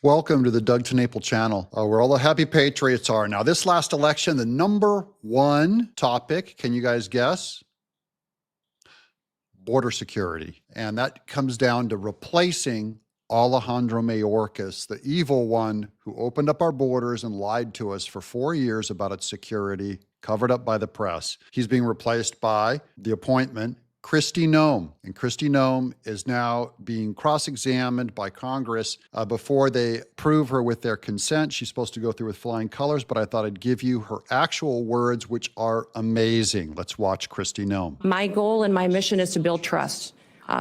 Welcome to the Doug TeNapel channel, where all the happy patriots are. Now, this last election, the number one topic, can you guys guess? Border security. And that comes down to replacing Alejandro Mayorkas, the evil one who opened up our borders and lied to us for 4 years about its security, covered up by the press. He's being replaced by the appointment, Kristi Noem. And Kristi Noem is now being cross-examined by Congress before they approve her with their consent. She's supposed to go through with flying colors, but I thought I'd give you her actual words, which are amazing. Let's watch Kristi Noem. My goal and my mission is to build trust.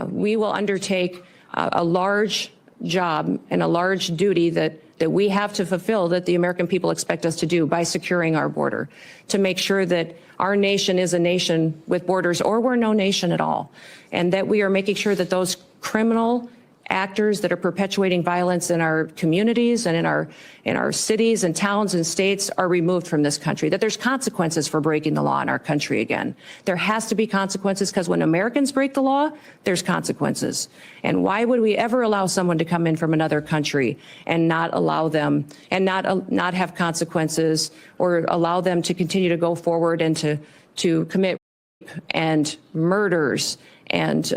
We will undertake a large job and a large duty that we have to fulfill, that the American people expect us to do, by securing our border, to make sure that our nation is a nation with borders, or we're no nation at all, and that we are making sure that those criminal actors that are perpetuating violence in our communities and in our cities and towns and states are removed from this country, that there's consequences for breaking the law in our country again. There has to be consequences, because when Americans break the law, there's consequences. And why would we ever allow someone to come in from another country and not allow them, and not have consequences, or allow them to continue to go forward and to commit and murders and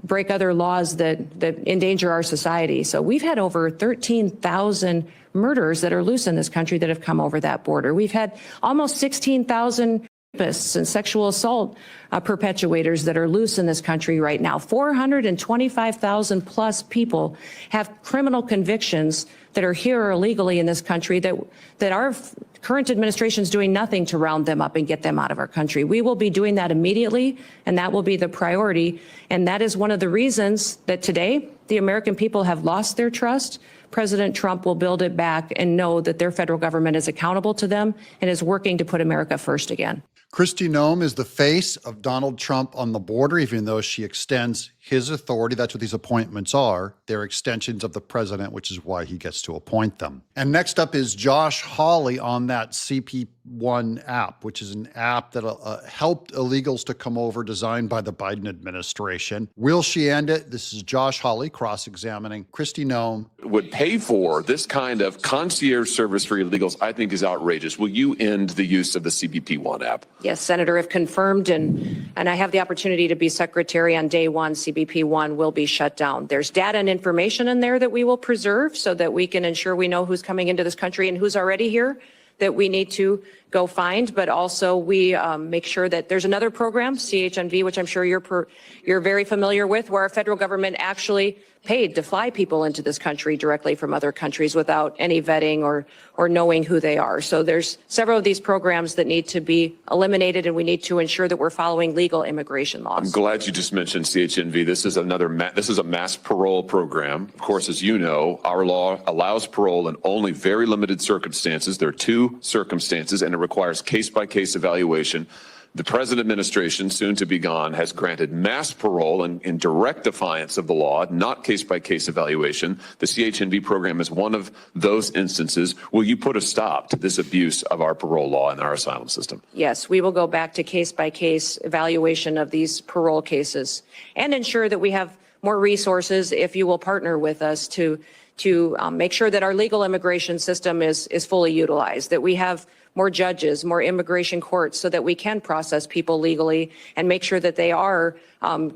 break other laws that endanger our society. So we've had over 13,000 murders that are loose in this country that have come over that border. We've had almost 16,000 rapists and sexual assault perpetuators that are loose in this country right now. 425,000 plus people have criminal convictions that are here illegally in this country that our current administration is doing nothing to round them up and get them out of our country. We will be doing that immediately, and that will be the priority. And that is one of the reasons that today the American people have lost their trust. President Trump will build it back and know that their federal government is accountable to them and is working to put America first again. Kristi Noem is the face of Donald Trump on the border, even though she extends his authority. That's what these appointments are. They're extensions of the president, which is why he gets to appoint them. And next up is Josh Hawley on that CP1 app, which is an app that helped illegals to come over, designed by the Biden administration. Will she end it? This is Josh Hawley cross-examining Kristi Noem. Would pay for this kind of concierge service for illegals, I think, is outrageous. Will you end the use of the CP1 app? Yes, Senator, if confirmed, and I have the opportunity to be secretary on day one, CBP1 will be shut down. There's data and information in there that we will preserve so that we can ensure we know who's coming into this country and who's already here that we need to go find, but also we make sure that there's another program, CHNV, which I'm sure you're very familiar with, where our federal government actually paid to fly people into this country directly from other countries without any vetting or knowing who they are. So there's several of these programs that need to be eliminated, and we need to ensure that we're following legal immigration laws. I'm glad you just mentioned CHNV. This is a mass parole program. Of course, as you know, our law allows parole in only very limited circumstances. There are two circumstances, and it requires case-by-case evaluation. The present administration, soon to be gone, has granted mass parole in direct defiance of the law, not case-by-case evaluation. The CHNV program is one of those instances. Will you put a stop to this abuse of our parole law and our asylum system? Yes, we will go back to case-by-case evaluation of these parole cases and ensure that we have more resources, if you will partner with us, to make sure that our legal immigration system is fully utilized, that we have more judges, more immigration courts, so that we can process people legally and make sure that they are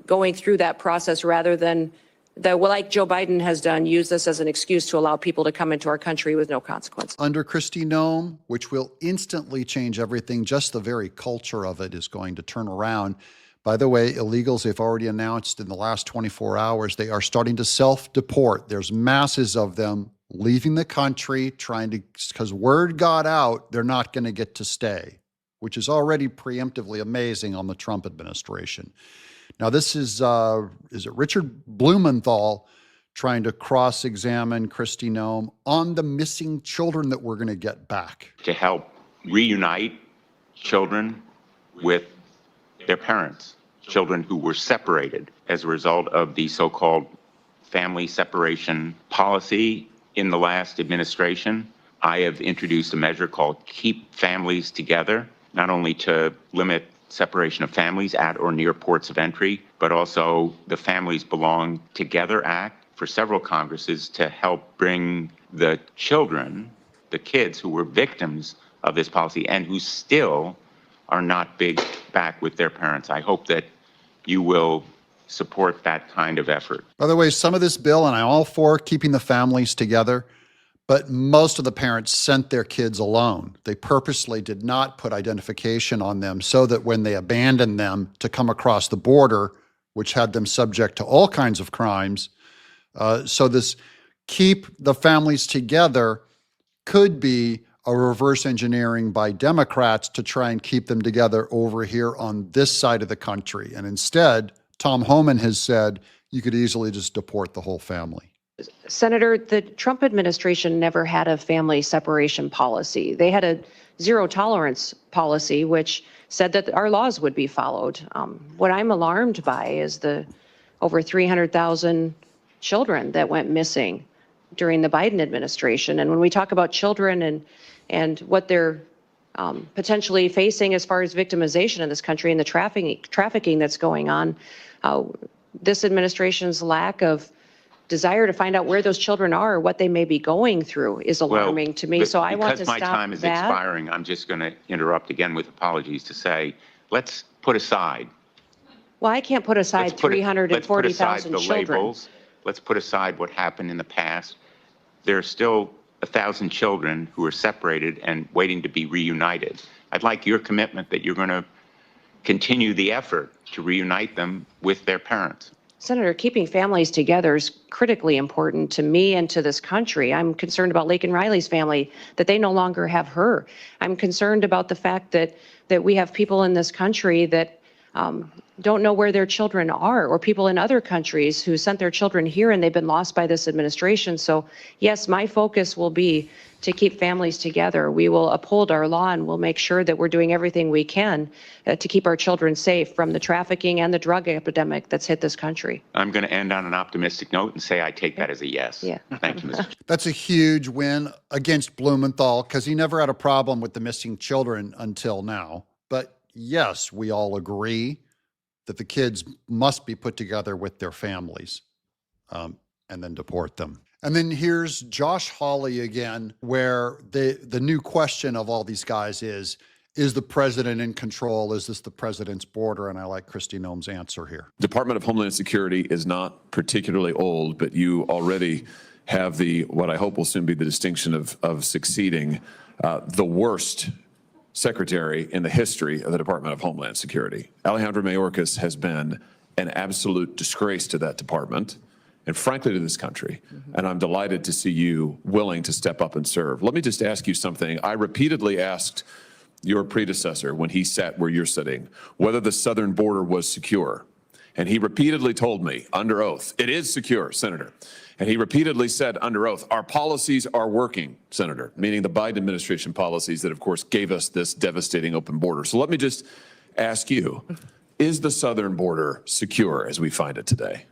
going through that process, rather than like Joe Biden has done, use this as an excuse to allow people to come into our country with no consequence. Under Kristi Noem, which will instantly change everything, just the very culture of it is going to turn around. By the way, illegals, they've already announced in the last 24 hours, they are starting to self-deport. There's masses of them leaving the country, because word got out, they're not going to get to stay, which is already preemptively amazing on the Trump administration. Now, this is it Richard Blumenthal trying to cross-examine Kristi Noem on the missing children that we're going to get back. To help reunite children with their parents, children who were separated as a result of the so-called family separation policy in the last administration. I have introduced a measure called Keep Families Together, not only to limit separation of families at or near ports of entry, but also the Families Belong Together Act for several Congresses to help bring the children, the kids who were victims of this policy and who still are not back with their parents. I hope that you will support that kind of effort. By the way, some of this bill, and I'm all for keeping the families together, but most of the parents sent their kids alone. They purposely did not put identification on them so that when they abandoned them to come across the border, which had them subject to all kinds of crimes, so this keep the families together could be a reverse engineering by Democrats to try and keep them together over here on this side of the country. And instead, Tom Homan has said you could easily just deport the whole family. Senator, the Trump administration never had a family separation policy. They had a zero tolerance policy, which said that our laws would be followed. What I'm alarmed by is the over 300,000 children that went missing during the Biden administration. And when we talk about children and what they're potentially facing as far as victimization in this country and the trafficking that's going on, this administration's lack of desire to find out where those children are or what they may be going through is alarming to me. So I want to stop that. Because my time is expiring, I'm just going to interrupt again with apologies to say, let's put aside. Well, I can't put aside 340,000 children. Labels. Let's put aside what happened in the past. There are still 1,000 children who are separated and waiting to be reunited. I'd like your commitment that you're going to continue the effort to reunite them with their parents. Senator, keeping families together is critically important to me and to this country. I'm concerned about Laken Riley's family, that they no longer have her. I'm concerned about the fact that we have people in this country that don't know where their children are, or people in other countries who sent their children here and they've been lost by this administration. So yes, my focus will be to keep families together. We will uphold our law and we'll make sure that we're doing everything we can to keep our children safe from the trafficking and the drug epidemic that's hit this country. I'm going to end on an optimistic note and say I take that as a yes. Yeah. Thank you, Mr. Chair. That's a huge win against Blumenthal because he never had a problem with the missing children until now. But yes, we all agree that the kids must be put together with their families and then deport them. And then here's Josh Hawley again, where the new question of all these guys is the president in control? Is this the president's border? And I like Kristi Noem's answer here. Department of Homeland Security is not particularly old, but you already have what I hope will soon be the distinction of succeeding the worst secretary in the history of the Department of Homeland Security. Alejandro Mayorkas has been an absolute disgrace to that department and frankly to this country. And I'm delighted to see you willing to step up and serve. Let me just ask you something. I repeatedly asked your predecessor when he sat where you're sitting whether the southern border was secure. And he repeatedly told me under oath, it is secure, Senator. And he repeatedly said under oath, our policies are working, Senator, meaning the Biden administration policies that, of course, gave us this devastating open border. So let me just ask you, is the southern border secure as we find it today?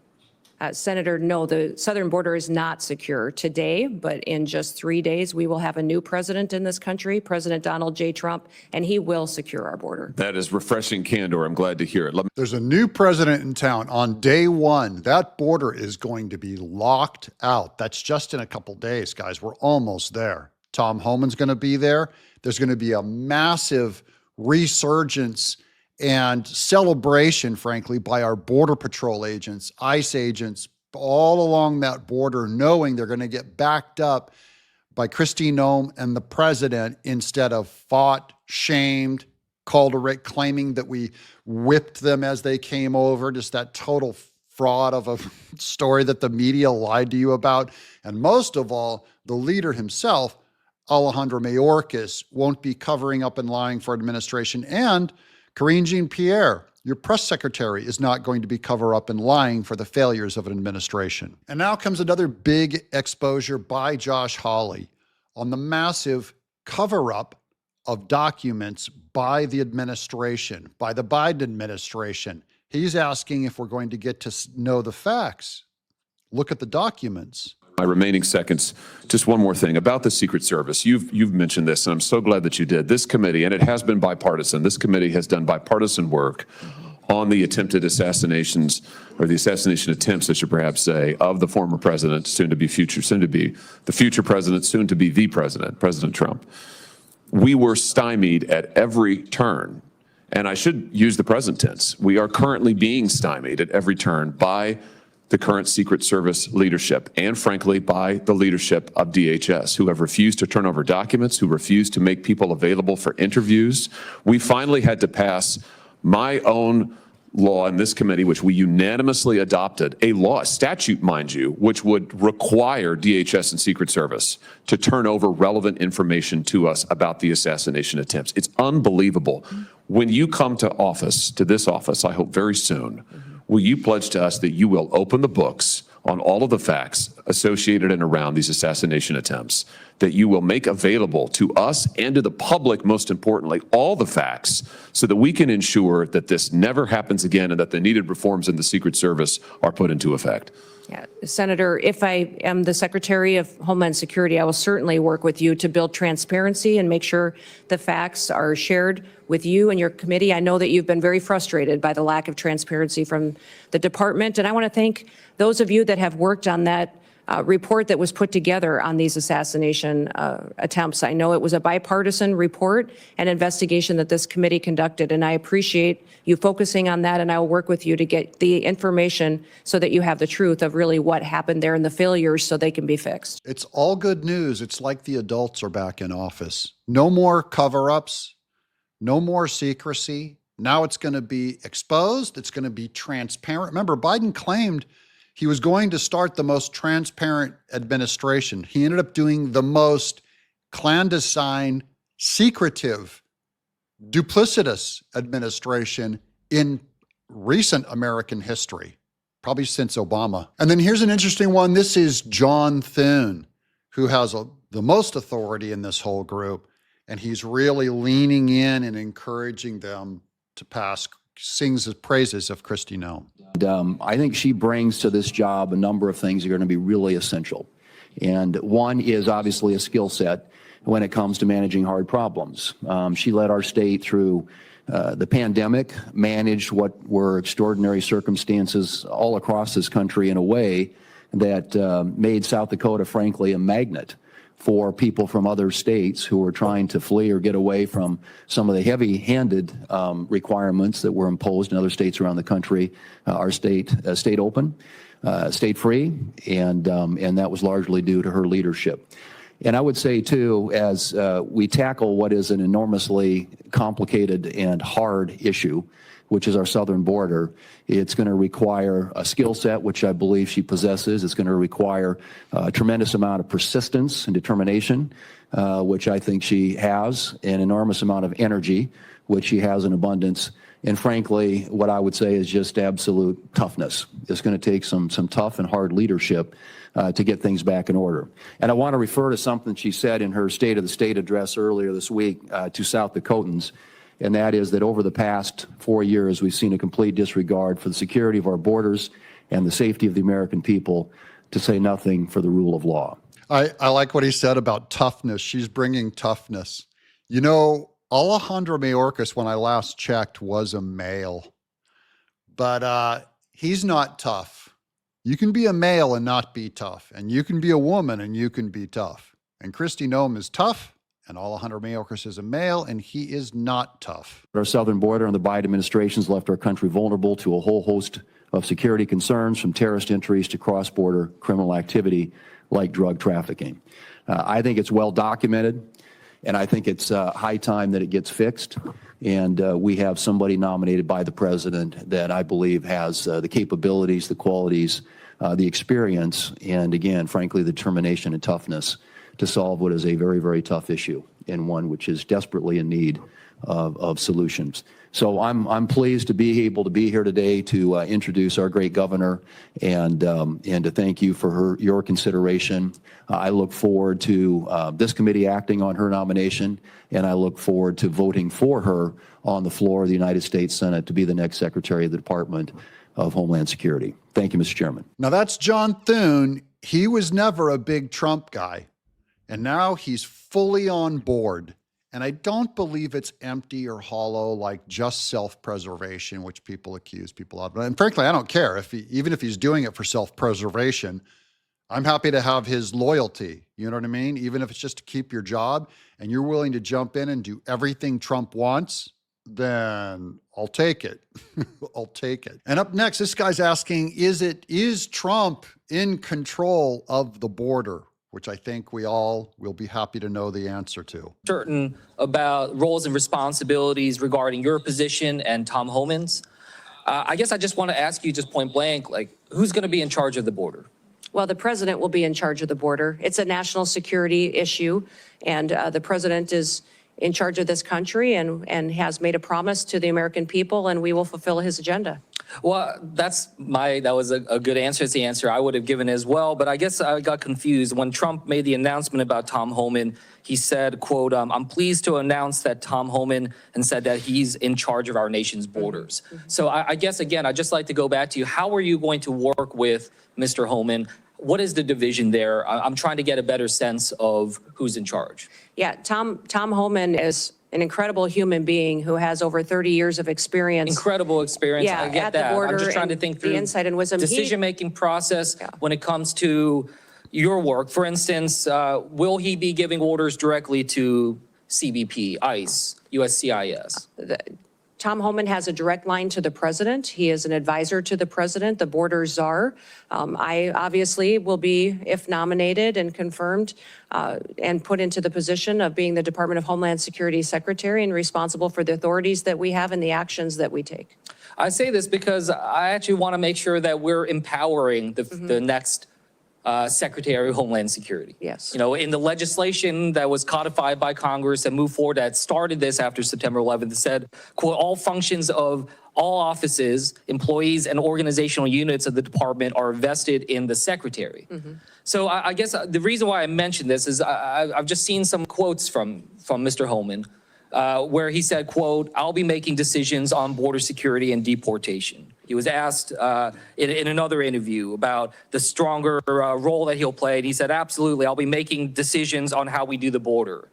Senator, no, the southern border is not secure today, but in just 3 days, we will have a new president in this country, President Donald J. Trump, and he will secure our border. That is refreshing candor. I'm glad to hear it. There's a new president in town. On day one, that border is going to be locked out. That's just in a couple days, guys. We're almost there. Tom Homan's going to be there. There's going to be a massive resurgence and celebration, frankly, by our Border Patrol agents, ICE agents, all along that border, knowing they're going to get backed up by Kristi Noem and the president instead of fought, shamed, called a rate, claiming that we whipped them as they came over, just that total fraud of a story that the media lied to you about. And most of all, the leader himself, Alejandro Mayorkas, won't be covering up and lying for administration. And Karine Jean-Pierre, your press secretary, is not going to be cover up and lying for the failures of an administration. And now comes another big exposure by Josh Hawley on the massive cover-up of documents by the administration, by the Biden administration. He's asking if we're going to get to know the facts. Look at the documents. My remaining seconds, just one more thing about the Secret Service. You've mentioned this, and I'm so glad that you did. This committee, and it has been bipartisan, this committee has done bipartisan work on the attempted assassinations, or the assassination attempts, I should perhaps say, of the former president, soon to be the future president, soon to be the president, President Trump. We were stymied at every turn. And I should use the present tense. We are currently being stymied at every turn by the current Secret Service leadership and, frankly, by the leadership of DHS, who have refused to turn over documents, who refused to make people available for interviews. We finally had to pass my own law in this committee, which we unanimously adopted, a law, a statute, mind you, which would require DHS and Secret Service to turn over relevant information to us about the assassination attempts. It's unbelievable. When you come to office, to this office, I hope very soon, will you pledge to us that you will open the books on all of the facts associated and around these assassination attempts, that you will make available to us and to the public, most importantly, all the facts so that we can ensure that this never happens again and that the needed reforms in the Secret Service are put into effect? Yeah, Senator, if I am the Secretary of Homeland Security, I will certainly work with you to build transparency and make sure the facts are shared with you and your committee. I know that you've been very frustrated by the lack of transparency from the department, and I want to thank those of you that have worked on that report that was put together on these assassination attempts. I know it was a bipartisan report and investigation that this committee conducted, and I appreciate you focusing on that, and I will work with you to get the information so that you have the truth of really what happened there and the failures so they can be fixed. It's all good news. It's like the adults are back in office. No more cover-ups, no more secrecy. Now it's going to be exposed. It's going to be transparent. Remember, Biden claimed he was going to start the most transparent administration. He ended up doing the most clandestine, secretive, duplicitous administration in recent American history, probably since Obama. And then here's an interesting one. This is John Thune, who has the most authority in this whole group, and he's really leaning in and encouraging them to pass, sings the praises of Kristi Noem. I think she brings to this job a number of things that are going to be really essential. And one is obviously a skill set when it comes to managing hard problems. She led our state through the pandemic, managed what were extraordinary circumstances all across this country in a way that made South Dakota, frankly, a magnet for people from other states who were trying to flee or get away from some of the heavy-handed requirements that were imposed in other states around the country. Our state stayed open, stayed free, and that was largely due to her leadership. And I would say, too, as we tackle what is an enormously complicated and hard issue, which is our southern border, it's going to require a skill set, which I believe she possesses. It's going to require a tremendous amount of persistence and determination, which I think she has, an enormous amount of energy, which she has in abundance. And frankly, what I would say is just absolute toughness. It's going to take some tough and hard leadership to get things back in order. And I want to refer to something she said in her State of the State address earlier this week to South Dakotans, and that is that over the past 4 years, we've seen a complete disregard for the security of our borders and the safety of the American people, to say nothing for the rule of law. I like what he said about toughness. She's bringing toughness. You know, Alejandro Mayorkas, when I last checked, was a male, but he's not tough. You can be a male and not be tough, and you can be a woman and you can be tough. And Kristi Noem is tough, and Alejandro Mayorkas is a male, and he is not tough. Our southern border and the Biden administration has left our country vulnerable to a whole host of security concerns, from terrorist entries to cross-border criminal activity like drug trafficking. I think it's well documented, and I think it's high time that it gets fixed. And we have somebody nominated by the president that I believe has the capabilities, the qualities, the experience, and again, frankly, the determination and toughness to solve what is a very, very tough issue, and one which is desperately in need of solutions. So I'm pleased to be able to be here today to introduce our great governor and to thank you for your consideration. I look forward to this committee acting on her nomination, and I look forward to voting for her on the floor of the United States Senate to be the next Secretary of the Department of Homeland Security. Thank you, Mr. Chairman. Now that's John Thune. He was never a big Trump guy, and now he's fully on board. And I don't believe it's empty or hollow, like just self-preservation, which people accuse people of. And frankly, I don't care even if he's doing it for self-preservation. I'm happy to have his loyalty. You know what I mean? Even if it's just to keep your job and you're willing to jump in and do everything Trump wants, then I'll take it. I'll take it. And up next, this guy's asking, is Trump in control of the border? Which I think we all will be happy to know the answer to. Certain about roles and responsibilities regarding your position and Tom Homan's. I guess I just want to ask you just point blank, like, who's going to be in charge of the border? Well, the president will be in charge of the border. It's a national security issue, and the president is in charge of this country and has made a promise to the American people, and we will fulfill his agenda. Well, that was a good answer. It's the answer I would have given as well. But I guess I got confused. When Trump made the announcement about Tom Homan, he said, quote, I'm pleased to announce that Tom Homan, and said that he's in charge of our nation's borders. So I guess, again, I'd just like to go back to you. How are you going to work with Mr. Homan? What is the division there? I'm trying to get a better sense of who's in charge. Yeah, Tom Homan is an incredible human being who has over 30 years of experience. Incredible experience. Yeah, I get at the that. border I'm just trying to and think the through insight and wisdom. decision-making process when it comes to your work. For instance, will he be giving orders directly to CBP, ICE, USCIS? Tom Homan has a direct line to the president. He is an advisor to the president, the border czar. I obviously will be, if nominated and confirmed, and put into the position of being the Department of Homeland Security Secretary and responsible for the authorities that we have and the actions that we take. I say this because I actually want to make sure that we're empowering the next Secretary of Homeland Security. Yes. You know, in the legislation that was codified by Congress and moved forward that started this after September 11th, it said, quote, all functions of all offices, employees, and organizational units of the department are vested in the secretary. So I guess the reason why I mentioned this is I've just seen some quotes from Mr. Homan where he said, quote, I'll be making decisions on border security and deportation. He was asked in another interview about the stronger role that he'll play, and he said, absolutely, I'll be making decisions on how we do the border.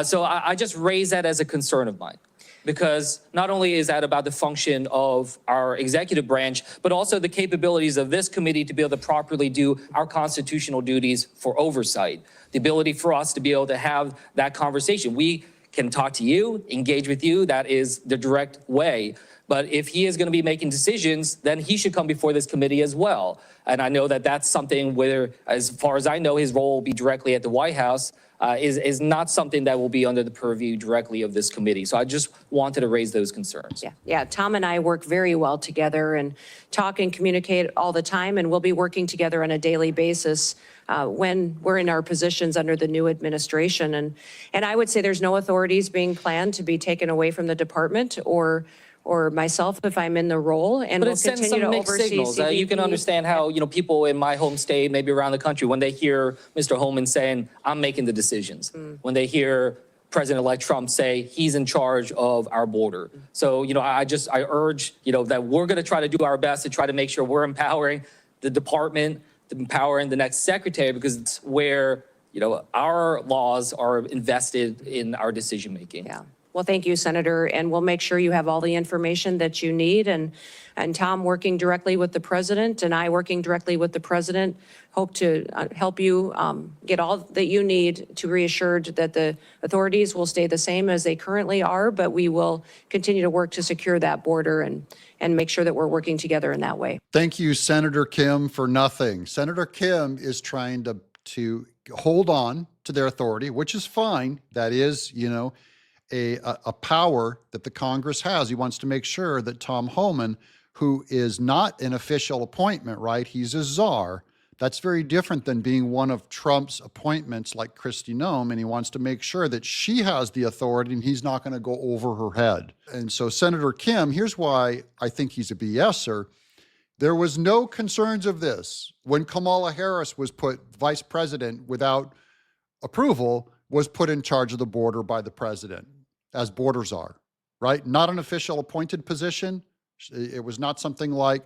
So I just raise that as a concern of mine, because not only is that about the function of our executive branch, but also the capabilities of this committee to be able to properly do our constitutional duties for oversight, the ability for us to be able to have that conversation. We can talk to you, engage with you, that is the direct way. But if he is going to be making decisions, then he should come before this committee as well. And I know that that's something where, as far as I know, his role will be directly at the White House, is not something that will be under the purview directly of this committee. So I just wanted to raise those concerns. Yeah, Tom and I work very well together and talk and communicate all the time, and we'll be working together on a daily basis when we're in our positions under the new administration. And I would say there's no authorities being planned to be taken away from the department or myself if I'm in the role, and But we'll it sends continue some to mixed oversee signals. You can CBP. understand how, you know, people in my home state, maybe around the country, when they hear Mr. Homan saying, I'm making the decisions, when they hear President-elect Trump say he's in charge of our border. So, you know, I urge, you know, that we're going to try to do our best to try to make sure we're empowering the department, empowering the next secretary, because it's where, you know, our laws are invested in our decision making. Yeah. Well, thank you, Senator, and we'll make sure you have all the information that you need. And Tom working directly with the president and I working directly with the president hope to help you get all that you need to reassured that the authorities will stay the same as they currently are, but we will continue to work to secure that border and make sure that we're working together in that way. Thank you, Senator Kim, for nothing. Senator Kim is trying to hold on to their authority, which is fine. That is, you know, a power that the Congress has. He wants to make sure that Tom Homan, who is not an official appointment, right? He's a czar. That's very different than being one of Trump's appointments like Kristi Noem, and he wants to make sure that she has the authority and he's not going to go over her head. And so Senator Kim, here's why I think he's a BSer. There was no concerns of this when Kamala Harris was put vice president without approval, was put in charge of the border by the president as border czar, right? Not an official appointed position. It was not something like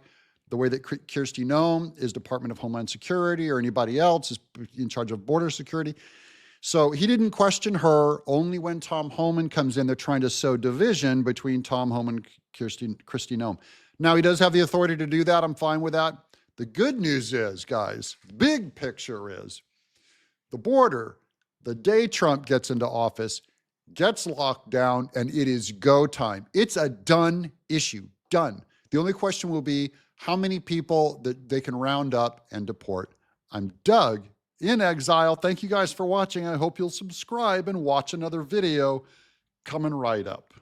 the way that Kristi Noem is Department of Homeland Security or anybody else is in charge of border security. So he didn't question her. Only when Tom Homan comes in, they're trying to sow division between Tom Homan and Kristi Noem. Now, he does have the authority to do that. I'm fine with that. The good news is, guys, big picture is the border, the day Trump gets into office, gets locked down, and it is go time. It's a done issue, done. The only question will be how many people that they can round up and deport. I'm Doug in Exile. Thank you guys for watching. I hope you'll subscribe and watch another video coming right up.